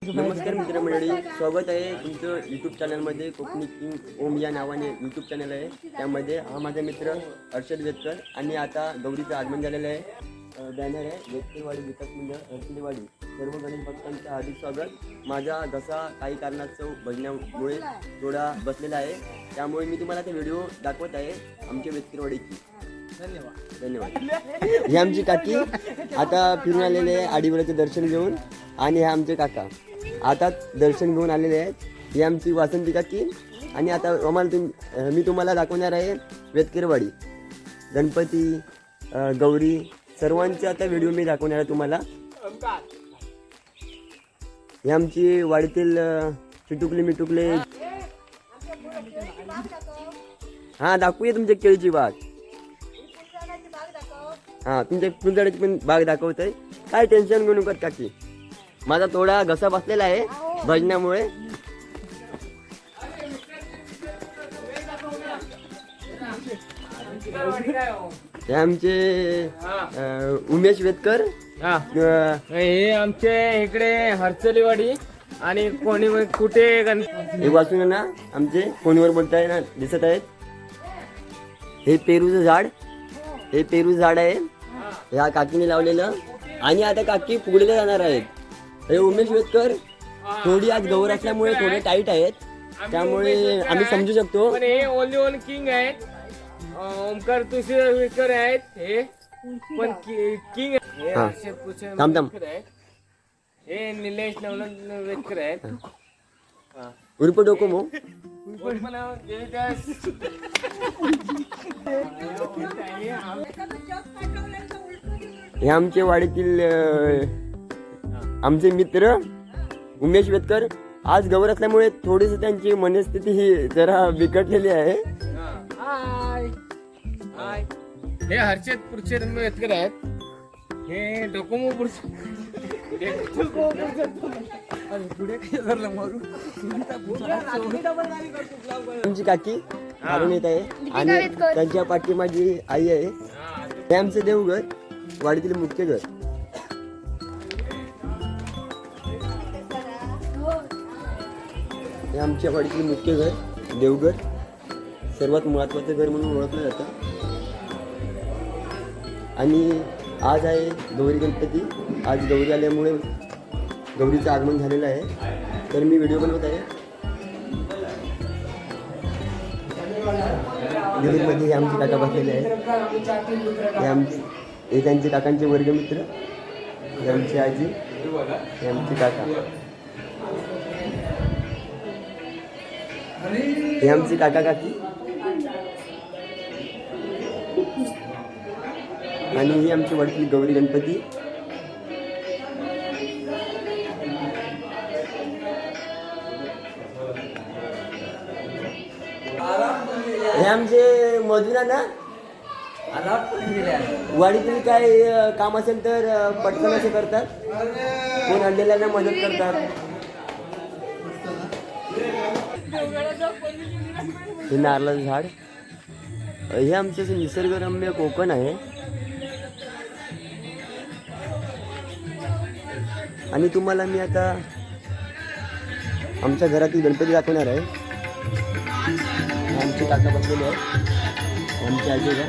नमस्कार मित्रमंडळी, स्वागत आहे तुमचं यूट्यूब चॅनलमध्ये. कोकणी किंग ओम या नावाने यूट्यूब चॅनल आहे. त्यामध्ये हा माझा मित्र हर्षद वेदकर आणि आता गौरीचं आगमन झालेलं आहे. बॅनर आहे वेदकरवाडी विकास मंडळ हर्षदवाडी. सर्व गणेश भक्तांचं हार्दिक स्वागत. माझा घसा काही कारणास्तव भजनामुळे थोडा बसलेला आहे, त्यामुळे मी तुम्हाला ते व्हिडिओ दाखवत आहे आमच्या वेदकरवाडीची. धन्यवाद. ही आमची काकी आता फिरून आलेले आहे आडीवड्याचे दर्शन घेऊन, आणि हे आमचे काका आता दर्शन घेऊन आलेले आहेत. ही आमची वासंती काकी. आणि आता मी तुम्हाला दाखवणार आहे वेदकरवाडी, गणपती, गौरी सर्वांचे आता व्हिडिओ मी दाखवणार आहे तुम्हाला. ही आमची वाडीतील चिटुकले मिटुकले. हा, दाखवूया तुमच्या केळीची बाग. हा, तुमच्या फुलझाडाची पण बाग दाखवत आहे. काय टेन्शन घेऊ नका काकी, माझा थोडा घसा बसलेला आहे भजनामुळे. हे आमचे उमेश वेदकर. हे आमचे इकडे हर्चलीवाडी आणि कोणी कुठे हे वाचून ना आमचे फोनवर बोलताय ना, दिसत आहेत. हे पेरूचं झाड, हे पेरू झाड आहे ह्या काकीने लावलेलं. आणि आता काकी फुगडीला जाणार आहेत. हे उमेश वेदकर थोडी आज गौर असल्यामुळे थोडे टाईट आहेत, त्यामुळे आम्ही समजू शकतो. पण हे ओनली वन किंग आहेत. ओमकार तुषार आहेत हे पण किंग आहेत. हे निलेश नवलन वेदकर आहेत. उर्फ डोकोमो. हे आमचे वाडीतील आमचे मित्र उमेश वेदकर. आज गौर असल्यामुळे थोडीशी त्यांची मनस्थिती ही जरा बिघडलेली आहे. हे हर्षद पुरुषोत्तम वेदकर आहेत. हे डोकोमो आमची काकी मारून येत आहे आणि त्यांच्या पाठी माझी आई आहे. हे आमचं देवघर, वाडीतील मुख्य घर. हे आमच्या वाडीतील मुख्य घर, देवघर, सर्वात महत्त्वाचं घर म्हणून ओळखलं जातं. आणि आज आहे गौरी गणपती. आज गौरी आल्यामुळे गौरीचं आगमन झालेलं आहे, तर मी व्हिडिओ बनवत आहे. गौरीमध्ये हे आमचे काका बसलेले आहेत. हे त्यांचे काकांचे वर्गमित्र, हे आमची आजी, हे आमचे काका, हे आमचे काका काकी, आणि ही आमची वाडीतील गौरी गणपती. हे आमचे मजुरा ना, वाडीतील काय काम असेल तर पटकन असे करतात, कोण आणलेल्यांना मदत करतात. हे नारळाचं झाड. हे आमचं निसर्गरम्य कोकण आहे. आणि तुम्हाला मी आता आमच्या घरातील गणपती दाखवणार आहे. आमचे काका बसलेले आहेत, आमचे आजोबा,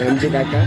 आमचे काका.